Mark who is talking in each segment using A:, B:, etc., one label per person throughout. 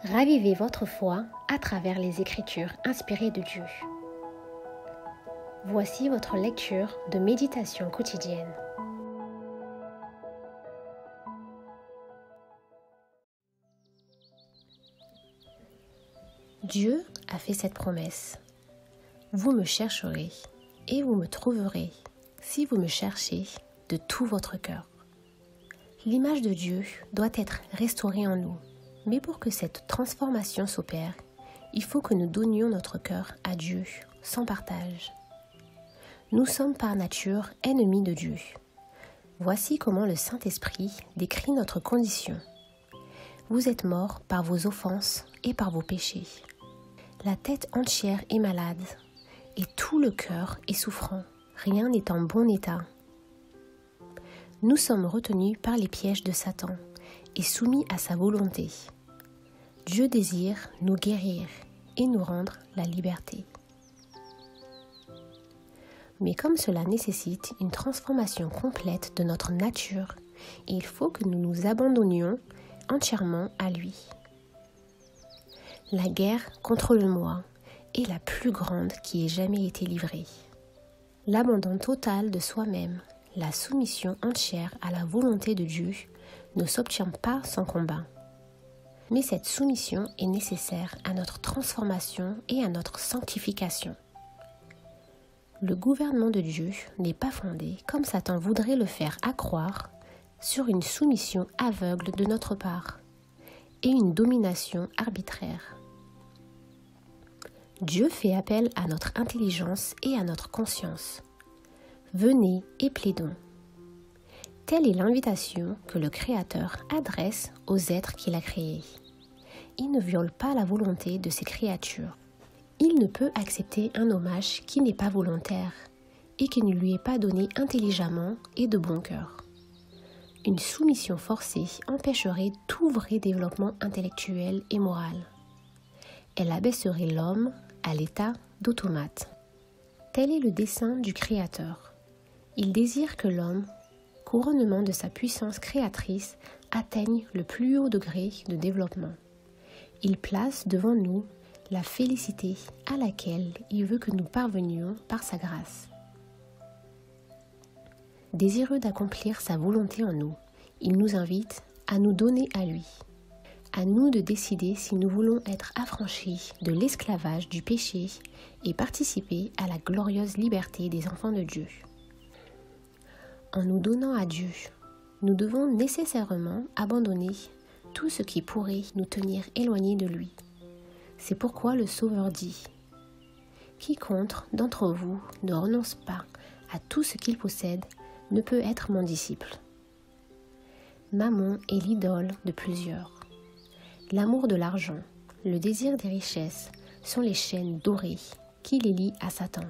A: Ravivez votre foi à travers les Écritures inspirées de Dieu. Voici votre lecture de méditation quotidienne. Dieu a fait cette promesse. Vous me chercherez et vous me trouverez si vous me cherchez de tout votre cœur. L'image de Dieu doit être restaurée en nous. Mais pour que cette transformation s'opère, il faut que nous donnions notre cœur à Dieu sans partage. Nous sommes par nature ennemis de Dieu. Voici comment le Saint-Esprit décrit notre condition. Vous êtes morts par vos offenses et par vos péchés. La tête entière est malade et tout le cœur est souffrant. Rien n'est en bon état. Nous sommes retenus par les pièges de Satan et soumis à sa volonté. Dieu désire nous guérir et nous rendre la liberté. Mais comme cela nécessite une transformation complète de notre nature, il faut que nous nous abandonnions entièrement à lui. La guerre contre le moi est la plus grande qui ait jamais été livrée. L'abandon total de soi-même, la soumission entière à la volonté de Dieu ne s'obtient pas sans combat. Mais cette soumission est nécessaire à notre transformation et à notre sanctification. Le gouvernement de Dieu n'est pas fondé, comme Satan voudrait le faire accroire, sur une soumission aveugle de notre part et une domination arbitraire. Dieu fait appel à notre intelligence et à notre conscience. Venez et plaidons. Telle est l'invitation que le Créateur adresse aux êtres qu'il a créés. Il ne viole pas la volonté de ses créatures. Il ne peut accepter un hommage qui n'est pas volontaire et qui ne lui est pas donné intelligemment et de bon cœur. Une soumission forcée empêcherait tout vrai développement intellectuel et moral. Elle abaisserait l'homme à l'état d'automate. Tel est le dessein du Créateur. Il désire que l'homme, couronnement de sa puissance créatrice, atteigne le plus haut degré de développement. Il place devant nous la félicité à laquelle il veut que nous parvenions par sa grâce. Désireux d'accomplir sa volonté en nous, il nous invite à nous donner à lui. À nous de décider si nous voulons être affranchis de l'esclavage du péché et participer à la glorieuse liberté des enfants de Dieu. En nous donnant à Dieu, nous devons nécessairement abandonner tout ce qui pourrait nous tenir éloignés de lui. C'est pourquoi le Sauveur dit « Quiconque d'entre vous ne renonce pas à tout ce qu'il possède ne peut être mon disciple. » Mammon est l'idole de plusieurs. L'amour de l'argent, le désir des richesses sont les chaînes dorées qui les lient à Satan.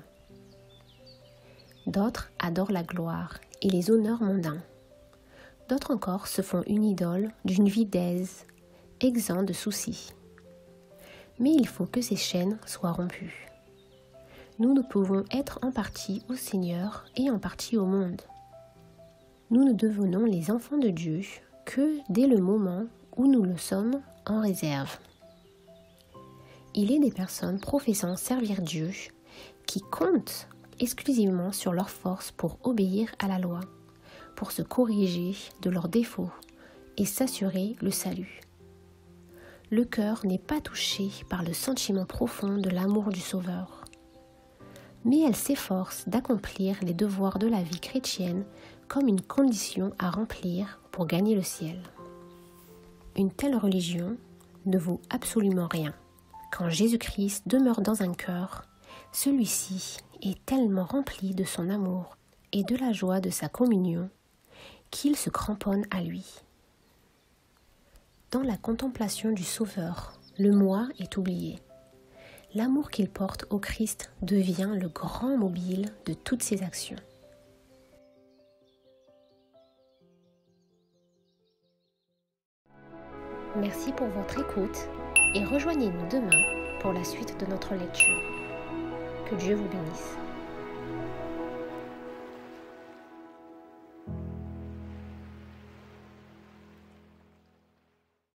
A: D'autres adorent la gloire et les honneurs mondains. D'autres encore se font une idole d'une vie d'aise, exempt de soucis. Mais il faut que ces chaînes soient rompues. Nous ne pouvons être en partie au Seigneur et en partie au monde. Nous ne devenons les enfants de Dieu que dès le moment où nous le sommes en réserve. Il est des personnes professant servir Dieu qui comptent exclusivement sur leur force pour obéir à la loi, pour se corriger de leurs défauts et s'assurer le salut. Le cœur n'est pas touché par le sentiment profond de l'amour du Sauveur, mais elle s'efforce d'accomplir les devoirs de la vie chrétienne comme une condition à remplir pour gagner le ciel. Une telle religion ne vaut absolument rien. Quand Jésus-Christ demeure dans un cœur, celui-ci est tellement rempli de son amour et de la joie de sa communion qu'il se cramponne à lui. Dans la contemplation du Sauveur, le moi est oublié. L'amour qu'il porte au Christ devient le grand mobile de toutes ses actions. Merci pour votre écoute et rejoignez-nous demain pour la suite de notre lecture. Que Dieu vous bénisse.